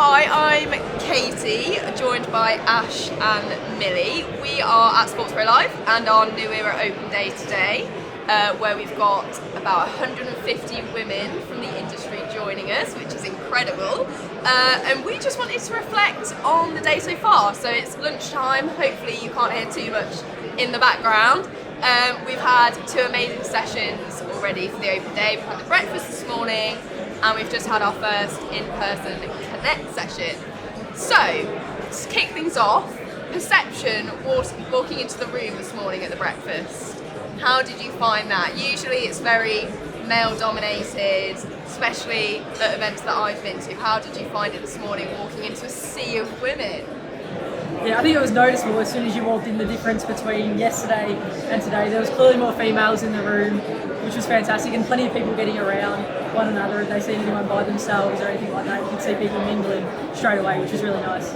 Hi, I'm Katie, joined by Ash and Millie. We are at SportsPro Live and our New Era Open Day today, where we've got about 150 women from the industry joining us, which is incredible. And we just wanted to reflect on the day so far. So it's lunchtime, hopefully you can't hear too much in the background. We've had two amazing sessions already for the Open Day. We've had the breakfast this morning, and we've just had our first in-person Connect session. So, to kick things off, perception walking into the room this morning at the breakfast. How did you find that? Usually it's very male-dominated, especially at events that I've been to. How did you find it this morning walking into a sea of women? Yeah, I think it was noticeable as soon as you walked in, the difference between yesterday and today. There was clearly more females in the room, which was fantastic, and plenty of people getting around one another. If they see anyone by themselves or anything like that, you could see people mingling straight away, which was really nice.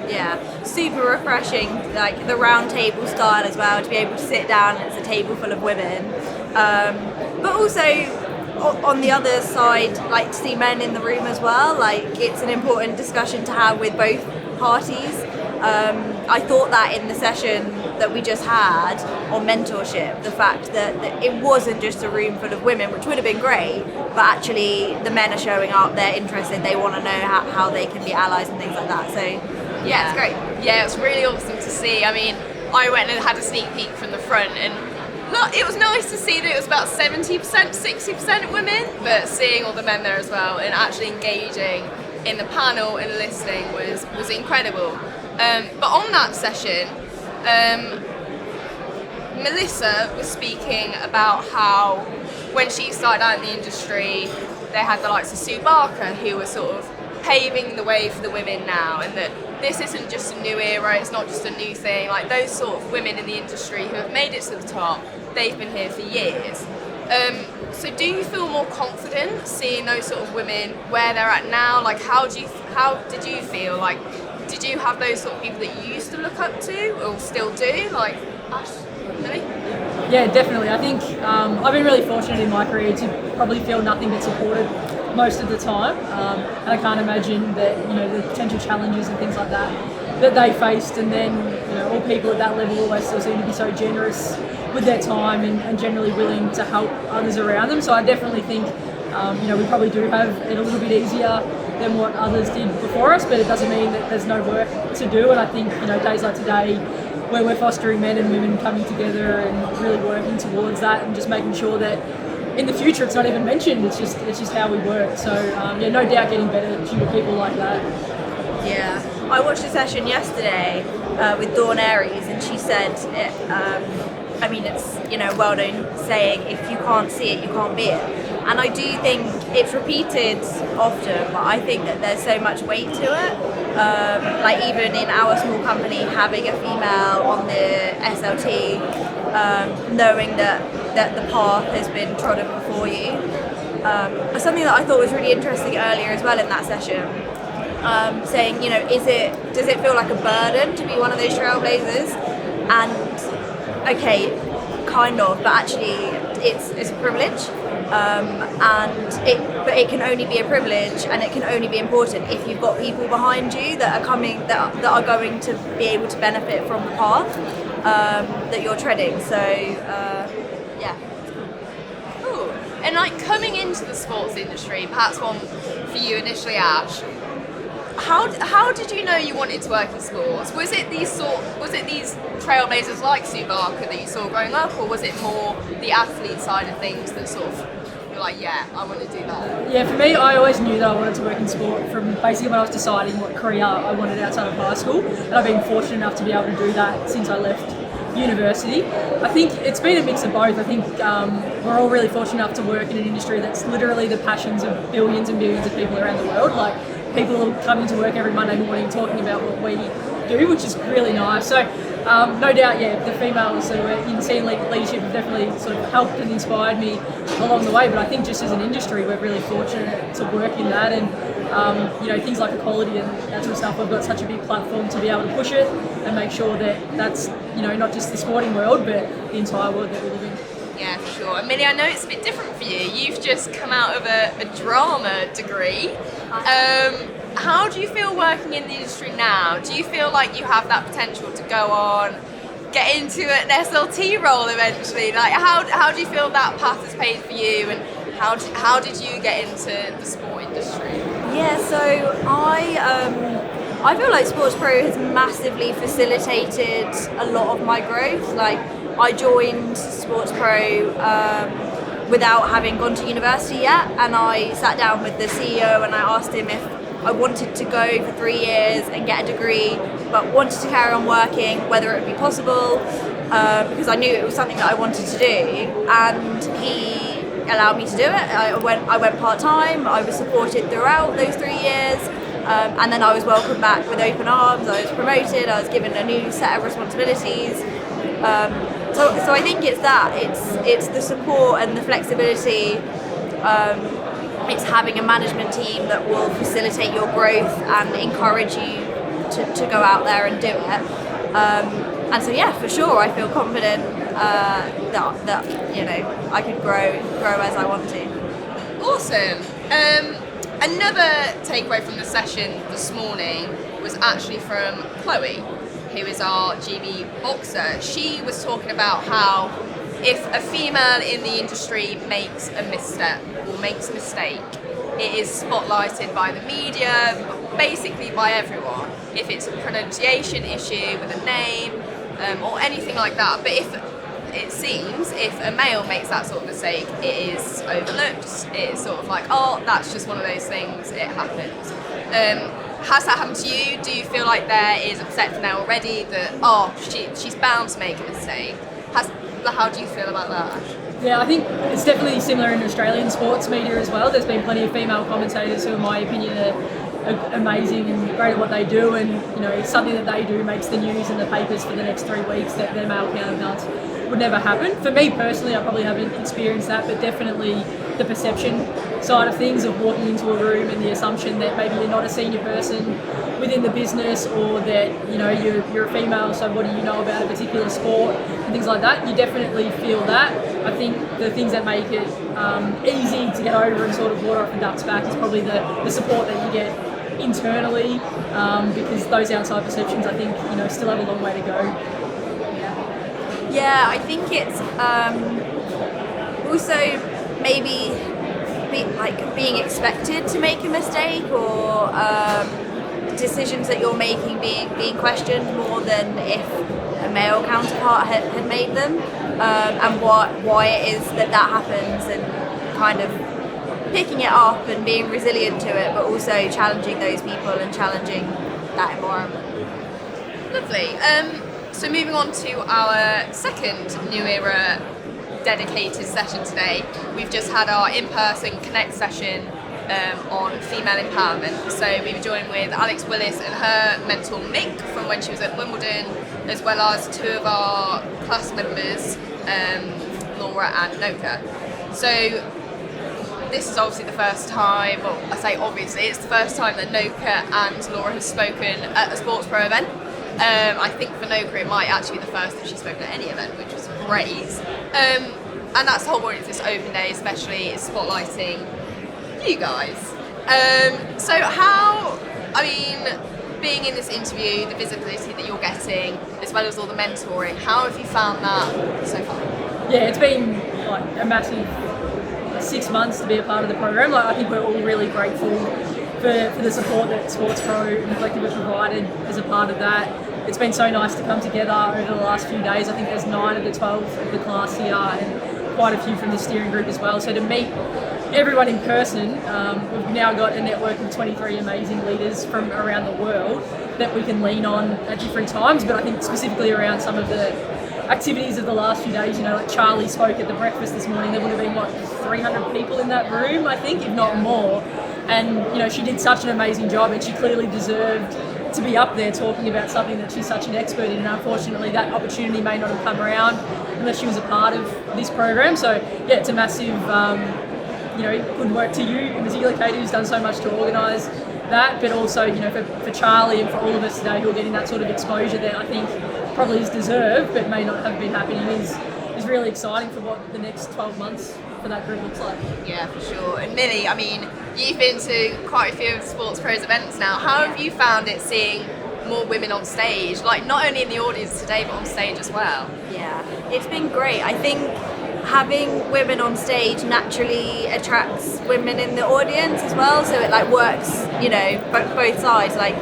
Yeah, super refreshing, like the round table style as well, to be able to sit down and it's a table full of women. But also on the other side, like to see men in the room as well, like it's an important discussion to have with both parties. I thought that in the session that we just had on mentorship, the fact that it wasn't just a room full of women, which would have been great, but actually the men are showing up, they're interested, they want to know how they can be allies and things like that. So yeah, it's great. Yeah, it was really awesome to see. I mean, I went and had a sneak peek from the front, and it was nice to see that it was about 70%, 60% women, but seeing all the men there as well and actually engaging in the panel and listening was incredible. But on that session, Melissa was speaking about how when she started out in the industry, they had the likes of Sue Barker who were sort of paving the way for the women now, and that this isn't just a new era, it's not just a new thing. Like those sort of women in the industry who have made it to the top, they've been here for years. So do you feel more confident seeing those sort of women where they're at now? Like how did you feel? Like did you have those sort of people that you used to look up to or still do? Like Ash, Millie? Yeah, definitely. I think I've been really fortunate in my career to probably feel nothing but supported most of the time, and I can't imagine that the potential challenges and things like that they faced, and then all people at that level always still seem to be so generous with their time and generally willing to help others around them. So I definitely think we probably do have it a little bit easier than what others did before us, but it doesn't mean that there's no work to do. And I think days like today, where we're fostering men and women coming together and really working towards that, and just making sure that in the future it's not even mentioned, it's just how we work. So no doubt getting better due to people like that. Yeah, I watched a session yesterday with Dawn Aries, and she said it's well known saying, if you can't see it, you can't be it. And I do think it's repeated often, but I think that there's so much weight to it. Like even in our small company, having a female on the SLT, knowing that the path has been trodden before you. Something that I thought was really interesting earlier as well in that session, saying, does it feel like a burden to be one of those trailblazers? And okay, kind of, but actually it's a privilege. But it can only be a privilege, and it can only be important if you've got people behind you that are coming, that are going to be able to benefit from the path that you're treading. So yeah. Cool. And like coming into the sports industry, perhaps one for you initially, Ash. How did you know you wanted to work in sports? Was it these trailblazers like Sue Barker that you saw growing up, or was it more the athlete side of things that sort of you're like, yeah, I want to do that? Yeah, for me, I always knew that I wanted to work in sport from basically when I was deciding what career I wanted outside of high school, and I've been fortunate enough to be able to do that since I left university. I think it's been a mix of both. I think we're all really fortunate enough to work in an industry that's literally the passions of billions and billions of people around the world. Like people coming to work every Monday morning talking about what we do, which is really nice. So no doubt, yeah, the females that are in senior leadership have definitely sort of helped and inspired me along the way. But I think just as an industry, we're really fortunate to work in that, and things like equality and that sort of stuff. We've got such a big platform to be able to push it and make sure that that's not just the sporting world, but the entire world that we live in. Yeah, for sure. Millie, I know it's a bit different for you. You've just come out of a drama degree. how do you feel working in the industry now? Do you feel like you have that potential to go on, get into an SLT role eventually? Like, how do you feel that path has paved for you, and how did you get into the sport industry? Yeah, so I feel like SportsPro has massively facilitated a lot of my growth. Like, I joined SportsPro without having gone to university yet, and I sat down with the CEO and I asked him if I wanted to go for 3 years and get a degree, but wanted to carry on working, whether it would be possible, because I knew it was something that I wanted to do, and he allowed me to do it. I went part-time, I was supported throughout those 3 years, and then I was welcomed back with open arms. I was promoted, I was given a new set of responsibilities. So I think it's that, it's the support and the flexibility. It's having a management team that will facilitate your growth and encourage you to go out there and do it. And so yeah, for sure, I feel confident that you know, I could grow as I want to. Awesome. Another takeaway from the session this morning was actually from Chloe, who is our GB boxer. She was talking about how if a female in the industry makes a misstep or makes a mistake, it is spotlighted by the media, basically by everyone. If it's a pronunciation issue with a name or anything like that. But if a male makes that sort of mistake, it is overlooked. It's sort of like, oh, that's just one of those things, it happens. Has that happened to you? Do you feel like there is a perception now already that, oh, she's bound to make a mistake? How do you feel about that? Yeah, I think it's definitely similar in Australian sports media as well. There's been plenty of female commentators who, in my opinion, are amazing and great at what they do, and you know, it's something that they do makes the news and the papers for the next 3 weeks that their male counterparts would never happen. For me personally, I probably haven't experienced that, but definitely the perception side of things, of walking into a room and the assumption that maybe you're not a senior person within the business, or that you know you're a female, so what do you know about a particular sport and things like that. You definitely feel that. I think the things that make it easy to get over and sort of water off the duck's back is probably the support that you get internally, because those outside perceptions, I think, you know, still have a long way to go. Yeah, I think it's also maybe being expected to make a mistake, or decisions that you're making being questioned more than if a male counterpart had made them, and why it is that happens, and kind of picking it up and being resilient to it, but also challenging those people and challenging that environment. Lovely. So moving on to our second New Era dedicated session today, we've just had our in-person Connect session on female empowerment. So we were joined with Alex Willis and her mentor Mick from when she was at Wimbledon, as well as 2 of our class members, Laura and Noka. So this is obviously the first time, well, I say obviously, it's the first time that Noka and Laura have spoken at a SportsPro event. I think for Noka it might actually be the first that she's spoken at any event, which was great. And that's the whole point of this open day, especially, is spotlighting you guys. So being in this interview, the visibility that you're getting, as well as all the mentoring, how have you found that so far? Yeah, it's been like a massive 6 months to be a part of the program. Like, I think we're all really grateful for the support that SportsPro and the collective have provided as a part of that. It's been so nice to come together over the last few days. I think there's 9 of the 12 of the class here, and quite a few from the steering group as well. So to meet everyone in person, we've now got a network of 23 amazing leaders from around the world that we can lean on at different times. But I think specifically around some of the activities of the last few days, you know, like Charlie spoke at the breakfast this morning. There would have been 300 people in that room, I think, if not more. And you know, she did such an amazing job, and she clearly deserved to be up there talking about something that she's such an expert in. And unfortunately, that opportunity may not have come around unless she was a part of this program. So yeah, it's a massive, good work to you in particular, Katie, who's done so much to organise that. But also, you know, for Charlie and for all of us today who are getting that sort of exposure that I think probably is deserved, but may not have been happening, is really exciting for what the next 12 months for that group looks like. Yeah, for sure. And Millie, I mean, you've been to quite a few of SportsPro's events now. How have you found it seeing more women on stage, like not only in the audience today but on stage as well? Yeah, it's been great. I think having women on stage naturally attracts women in the audience as well, so it like works, you know, both sides. Like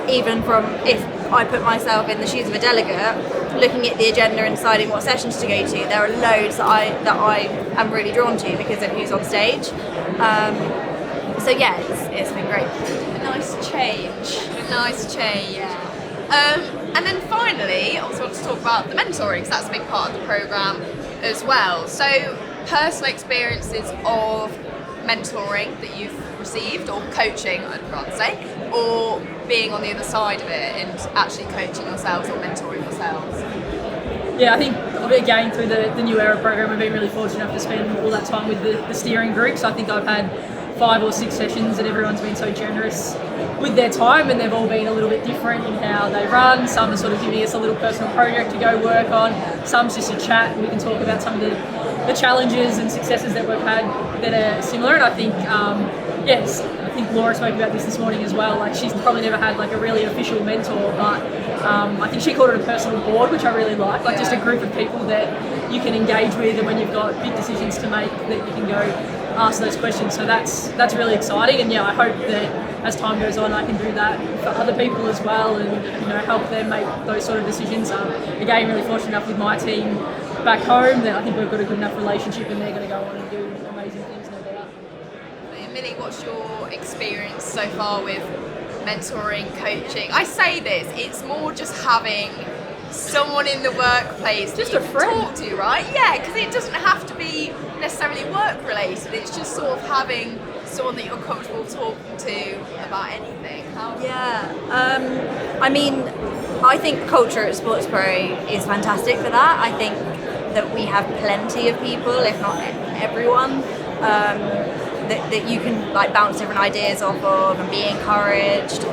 even from, if I put myself in the shoes of a delegate, looking at the agenda and deciding what sessions to go to, there are loads that I am really drawn to because of who's on stage. So yeah, it's been great. A nice change. And then finally, I also want to talk about the mentoring, because that's a big part of the programme as well. So personal experiences of mentoring that you've received, or coaching I'd rather say, or being on the other side of it and actually coaching yourselves or mentoring yourselves. Yeah, I think again through the New Era program, I've been really fortunate enough to spend all that time with the steering group. So I think I've had 5 or 6 sessions and everyone's been so generous with their time, and they've all been a little bit different in how they run. Some are sort of giving us a little personal project to go work on, some's just a chat and we can talk about some of the challenges and successes that we've had that are similar. And I think yes, I think Laura spoke about this morning as well. Like she's probably never had like a really official mentor, but I think she called it a personal board, which I really like just a group of people that you can engage with, and when you've got big decisions to make, that you can go ask those questions. So that's really exciting, and yeah, I hope that as time goes on I can do that for other people as well, and you know, help them make those sort of decisions. Again, really fortunate enough with my team back home that I think we've got a good enough relationship, and they're going to go on and do amazing things, no doubt. Millie, what's your experience so far with mentoring, coaching? I say this, it's more just having someone in the workplace just that a you friend. can talk to, right? Yeah, because it doesn't have to be necessarily work related. It's just sort of having someone that you're comfortable talking to about anything. I mean, I think culture at SportsPro is fantastic for that. I think that we have plenty of people, if not everyone, that you can like bounce different ideas off of and be encouraged.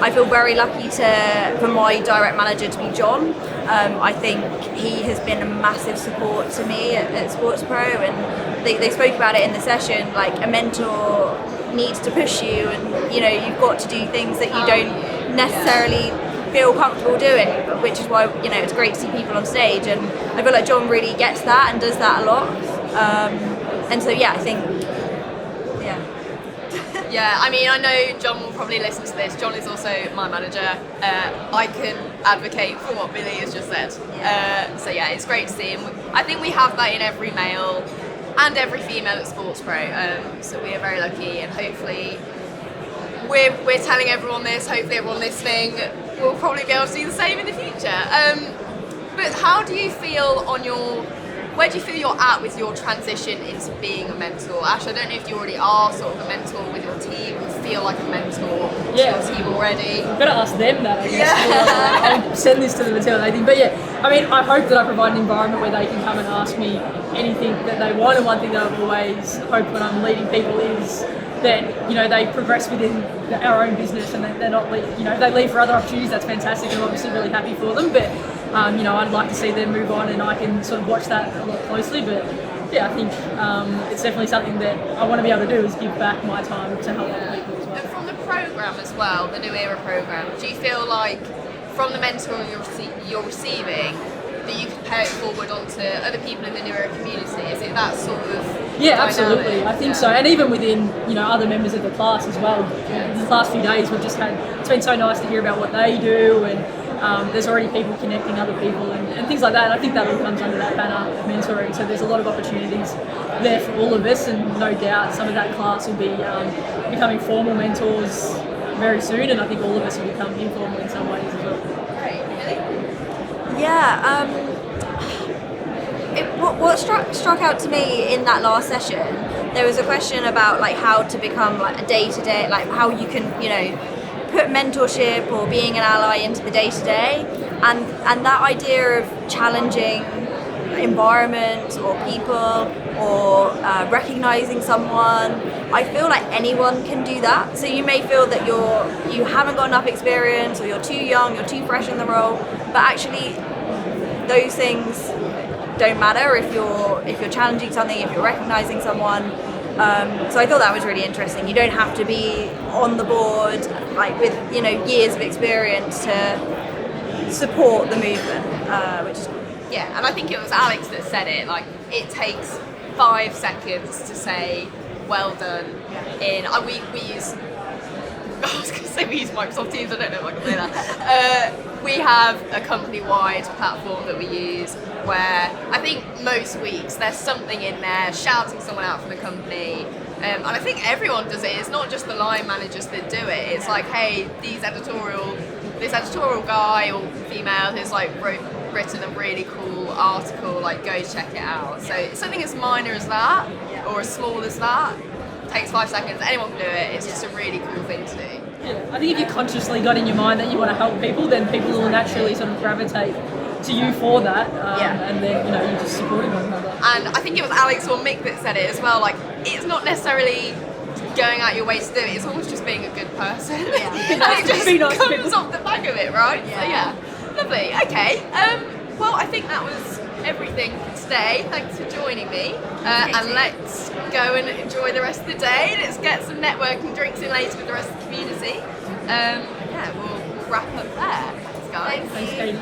I feel very lucky for my direct manager to be John. I think he has been a massive support to me at SportsPro, and they spoke about it in the session, like a mentor needs to push you, and you know, you've got to do things that you don't necessarily feel comfortable doing, which is why, you know, it's great to see people on stage, and I feel like John really gets that and does that a lot. And so yeah, I think Yeah, I mean, I know John will probably listen to this. John is also my manager. I can advocate for what Millie has just said. So yeah, it's great to see him. I think we have that in every male and every female at SportsPro. So we are very lucky, and hopefully we're telling everyone this. Hopefully everyone listening will probably be able to do the same in the future. But how do you feel where do you feel you're at with your transition into being a mentor? Ash, I don't know if you already are sort of a mentor with your team, or feel like a mentor to your team already. I've got to ask them that, I guess. I'll send this to them and tell them anything. But yeah, I mean, I hope that I provide an environment where they can come and ask me anything that they want. And one thing that I've always hoped when I'm leading people is that, you know, they progress within our own business, and that they're not, you know, they leave for other opportunities. That's fantastic, and I'm obviously really happy for them. But you know, I'd like to see them move on, and I can sort of watch that a lot closely. But yeah, I think it's definitely something that I want to be able to do, is give back my time to help other people as well. And from the programme as well, the New Era programme, do you feel like from the mentoring you're receiving that you can pay it forward onto other people in the New Era community? Is it that sort of Yeah, dynamic? absolutely. I think so, and even within, you know, other members of the class as well. These last few days, we've just had, it's been so nice to hear about what they do, and there's already people connecting other people and things like that. And I think that all comes under that banner of mentoring. So there's a lot of opportunities there for all of us, and no doubt some of that class will be becoming formal mentors very soon, and I think all of us will become informal in some ways as well. Great, really? Yeah, what struck out to me in that last session, there was a question about like how to become like a day-to-day, like how you can, you know, put mentorship or being an ally into the day-to-day, and that idea of challenging environment or people or recognizing someone. I feel like anyone can do that. So you may feel that you haven't got enough experience, or you're too young, you're too fresh in the role, but actually those things don't matter if you're challenging something, if you're recognising someone. So I thought that was really interesting. You don't have to be on the board like with years of experience to support the movement, which is cool. Yeah, and I think it was Alex that said it. Like, it takes 5 seconds to say well done. We use. I was going to say we use Microsoft Teams. I don't know if I can say that. We have a company-wide platform that we use where I think most weeks there's something in there shouting someone out from the company. And I think everyone does it. It's not just the line managers that do it. It's like, hey, this editorial guy or female who's like written a really cool article, like go check it out. So something as minor as that or as small as that takes 5 seconds. Anyone can do it. It's just a really cool thing to do. Yeah, I think if you consciously got in your mind that you want to help people, then people will naturally sort of gravitate to you for that, and then you're just supporting one another. And I think it was Alex or Mick that said it as well. Like, it's not necessarily going out your way to do it. It's almost just being a good person. Yeah. And it just comes off the back of it, right? Yeah. So lovely. Okay. Well, I think that was everything for today. Thanks for joining me. And let's go and enjoy the rest of the day. Let's get some networking drinks in later with the rest of the community. We'll wrap up there. Thanks, guys. Thanks, Katie.